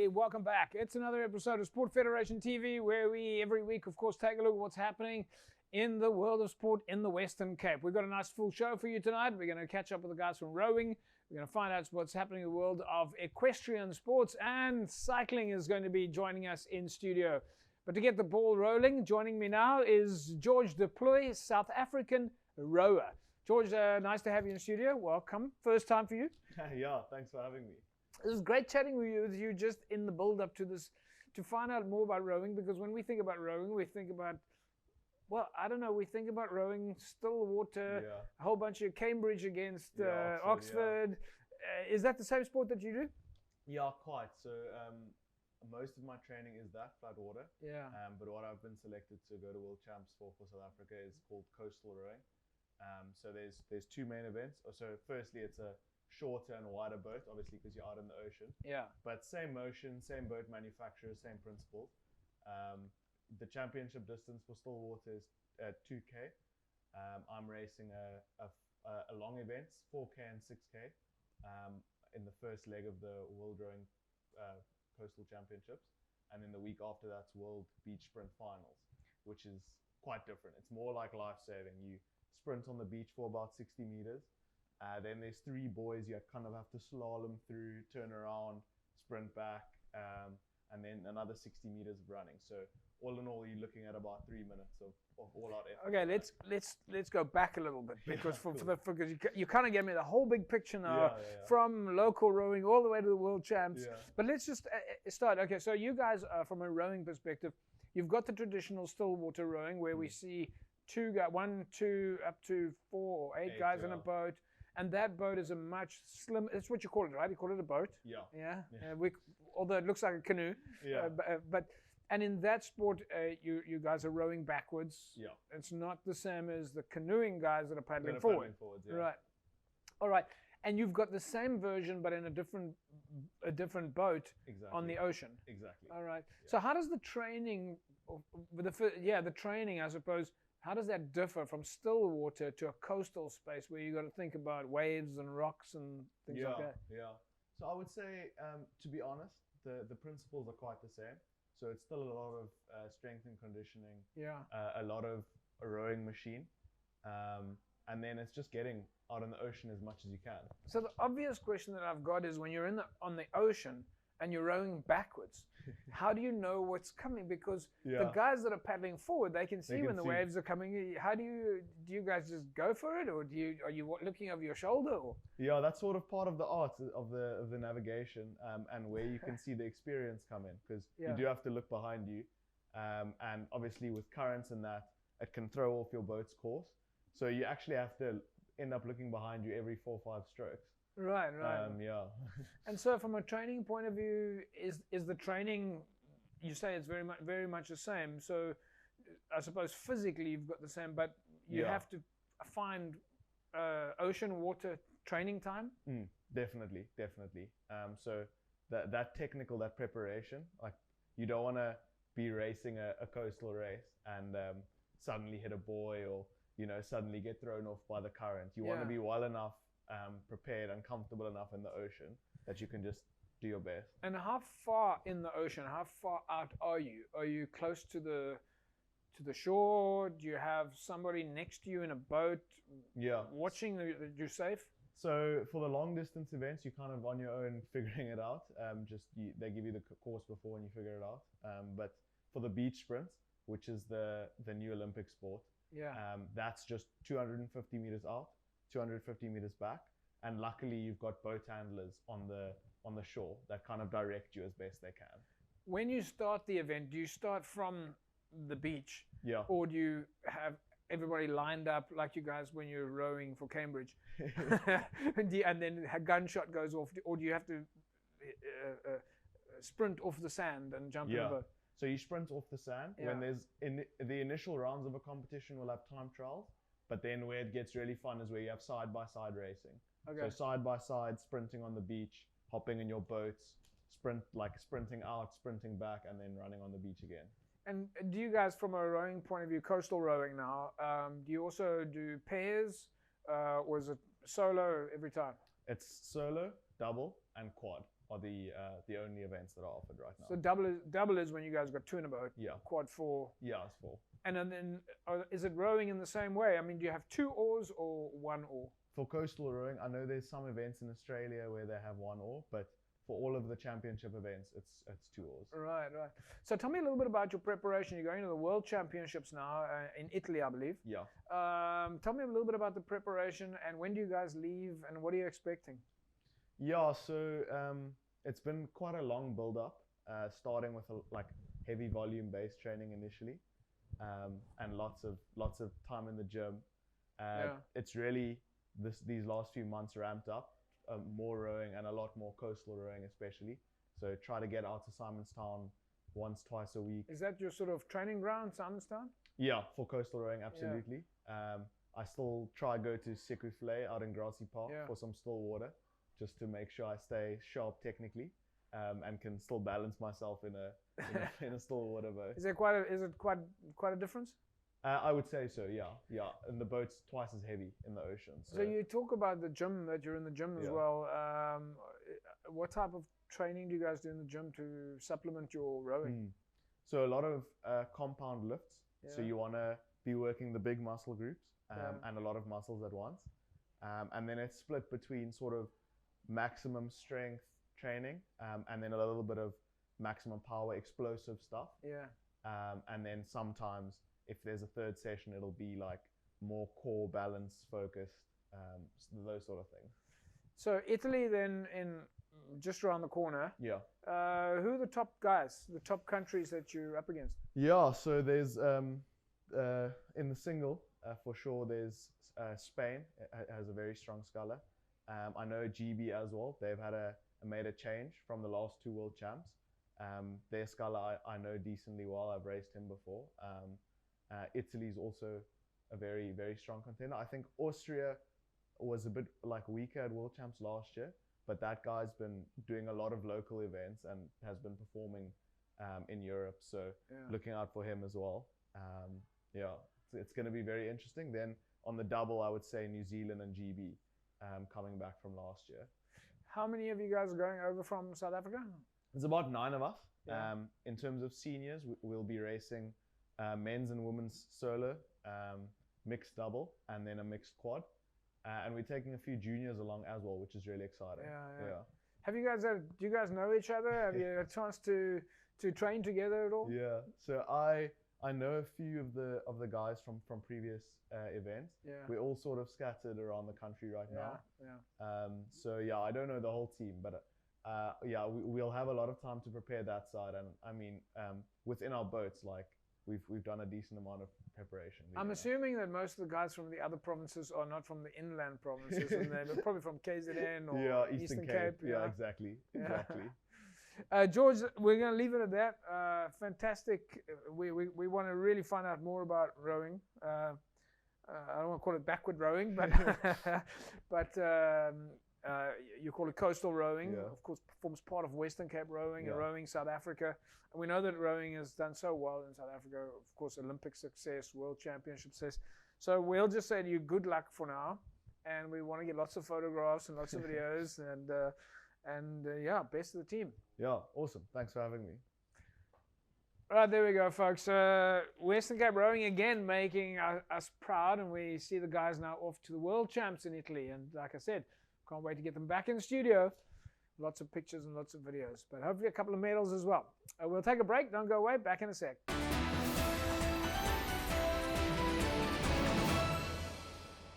everybody. Welcome back. It's another episode of Sport Federation TV where we, every week, of course, take a look at what's happening in the world of sport in the Western Cape. We've got a nice full show for you tonight. We're going to catch up with the guys from rowing. We're going to find out what's happening in the world of equestrian sports, and cycling is going to be joining us in studio. But to get the ball rolling, joining me now is George de Plooy, South African rower. George, nice to have you in studio. Welcome. First time for you. Yeah, thanks for having me. It was great chatting with you just in the build-up to this, to find out more about rowing, because when we think about rowing, we think about, well, I don't know, we think about rowing, still water, a whole bunch of Cambridge against Oxford. Is that the same sport that you do? Yeah, quite. So most of my training is that, flat water. Yeah. But what I've been selected to go to World Champs for South Africa is called coastal rowing. So there's two main events. So firstly, it's a shorter and wider boat, obviously, because you're out in the ocean. Yeah. But same motion, same boat manufacturer, same principles. The championship distance for still water is 2K. I'm racing a long events, 4K and 6K, in the first leg of the World Rowing Coastal Championships. And then the week after that's World Beach Sprint Finals, which is quite different. It's more like life-saving. You sprint on the beach for about 60 meters. Then there's three buoys you kind of have to slalom through, turn around, sprint back, and then another 60 meters of running. So all in all, you're looking at about 3 minutes of all-out effort. Okay, let's go back a little bit, because because you kind of gave me the whole big picture now, from local rowing all the way to the world champs. Yeah. But let's just start. Okay, so you guys, from a rowing perspective, you've got the traditional still water rowing where we see one, two, up to 4 or 8 guys in a boat. And that boat is a much slim. That's what you call it, right? You call it a boat. Yeah. Yeah. Although it looks like a canoe. Yeah. And in that sport, you guys are rowing backwards. Yeah. It's not the same as the canoeing guys that are paddling forward. Forwards, Right. All right. And you've got the same version, but in a different boat on the ocean. Exactly. All right. Yeah. So how does the training, the training, I suppose, how does that differ from still water to a coastal space where you got to think about waves and rocks and things like that? Yeah. So I would say, to be honest, the principles are quite the same. So it's still a lot of strength and conditioning. Yeah. A lot of a rowing machine, and then it's just getting out in the ocean as much as you can. So the obvious question that I've got is, when you're on the ocean and you're rowing backwards, how do you know what's coming? Because the guys that are paddling forward, they can see when the waves are coming. How do you guys just go for it, or are you looking over your shoulder? Or? Yeah, that's sort of part of the art of the navigation, and where you can see the experience come in, because you do have to look behind you, and obviously with currents and that, it can throw off your boat's course. So you actually have to end up looking behind you every 4 or 5 strokes. Right. Yeah. And so from a training point of view, is the training, you say it's very much the same. So I suppose physically you've got the same, but you have to find ocean water training time? Definitely. So that technical, that preparation, like you don't want to be racing a coastal race and suddenly hit a buoy, or suddenly get thrown off by the current. You want to be well enough prepared and comfortable enough in the ocean that you can just do your best. And how far in the ocean, how far out are you? Are you close to the shore? Do you have somebody next to you in a boat watching that you're safe? So for the long distance events, you're kind of on your own figuring it out. They give you the course before and you figure it out. But for the beach sprints, which is the new Olympic sport, that's just 250 meters out, 250 meters back, and luckily you've got boat handlers on the shore that kind of direct you as best they can. When you start the event, do you start from the beach? Yeah. Or do you have everybody lined up like you guys when you're rowing for Cambridge? And then a gunshot goes off, or do you have to sprint off the sand and jump in the boat? So you sprint off the sand. When there's in the initial rounds of a competition, we'll have time trials. But then where it gets really fun is where you have side-by-side racing. Okay. So side-by-side, sprinting on the beach, hopping in your boats, sprinting out, sprinting back, and then running on the beach again. And do you guys, from a rowing point of view, coastal rowing now, do you also do pairs, or is it solo every time? It's solo, double, and quad. are the only events that are offered right now. So double is when you guys got 2 in a boat. Yeah. Quad 4. Yeah, it's 4. And then is it rowing in the same way? I mean, do you have 2 oars or 1 oar? For coastal rowing, I know there's some events in Australia where they have 1 oar, but for all of the championship events, it's 2 oars. Right. So tell me a little bit about your preparation. You're going to the World Championships now in Italy, I believe. Yeah. Tell me a little bit about the preparation and when do you guys leave and what are you expecting? Yeah, so it's been quite a long build-up, starting with like heavy volume-based training initially, and lots of time in the gym. It's really these last few months ramped up. More rowing and a lot more coastal rowing especially. So try to get out to Simonstown once, twice a week. Is that your sort of training ground, Simonstown? Yeah, for coastal rowing, absolutely. Yeah. I still try go to Sekufle out in Grassy Park for some still water, just to make sure I stay sharp technically, and can still balance myself in a still water boat. Is it quite a difference? I would say so, yeah. And the boat's twice as heavy in the ocean. So you talk about the gym, that you're in the gym as well. What type of training do you guys do in the gym to supplement your rowing? So a lot of compound lifts. So you want to be working the big muscle groups and a lot of muscles at once. And then it's split between sort of maximum strength training and then a little bit of maximum power explosive stuff. And then sometimes if there's a third session, it'll be like more core balance focused, those sort of things. So Italy then in just around the corner. Yeah. Who are the top guys, the top countries that you're up against? Yeah, so there's in the single for sure. There's Spain has a very strong sculler. I know GB as well. They've made a change from the last 2 world champs. Their sculler I know decently well. I've raced him before. Italy's also a very, very strong contender. I think Austria was a bit like weaker at World Champs last year, but that guy's been doing a lot of local events and has been performing in Europe. So looking out for him as well. It's going to be very interesting. Then on the double, I would say New Zealand and GB coming back from last year. How many of you guys are going over from South Africa? There's about 9 of us. In terms of seniors, we'll be racing men's and women's solo, mixed double, and then a mixed quad. And we're taking a few juniors along as well, which is really exciting. Have you guys do you guys know each other? Have you had a chance to train together at all? Yeah. So I know a few of the guys from previous events. We're all sort of scattered around the country right now. So yeah, I don't know the whole team, but we'll have a lot of time to prepare that side. And I mean, within our boats, like we've done a decent amount of preparation. I'm assuming that most of the guys from the other provinces are not from the inland provinces, and they're probably from KZN or Eastern Cape. Yeah, exactly. George, we're going to leave it at that. Fantastic. We want to really find out more about rowing. I don't want to call it backward rowing, but you call it coastal rowing. Of course, forms part of Western Cape rowing and rowing South Africa. And we know that rowing has done so well in South Africa. Of course, Olympic success, World Championship success. So we'll just say to you, good luck for now. And we want to get lots of photographs and lots of videos. And best of the team. Yeah, awesome. Thanks for having me. All right, there we go, folks. Western Cape Rowing again making us proud. And we see the guys now off to the World Champs in Italy. And like I said, can't wait to get them back in the studio. Lots of pictures and lots of videos, but hopefully a couple of medals as well. We'll take a break. Don't go away. Back in a sec.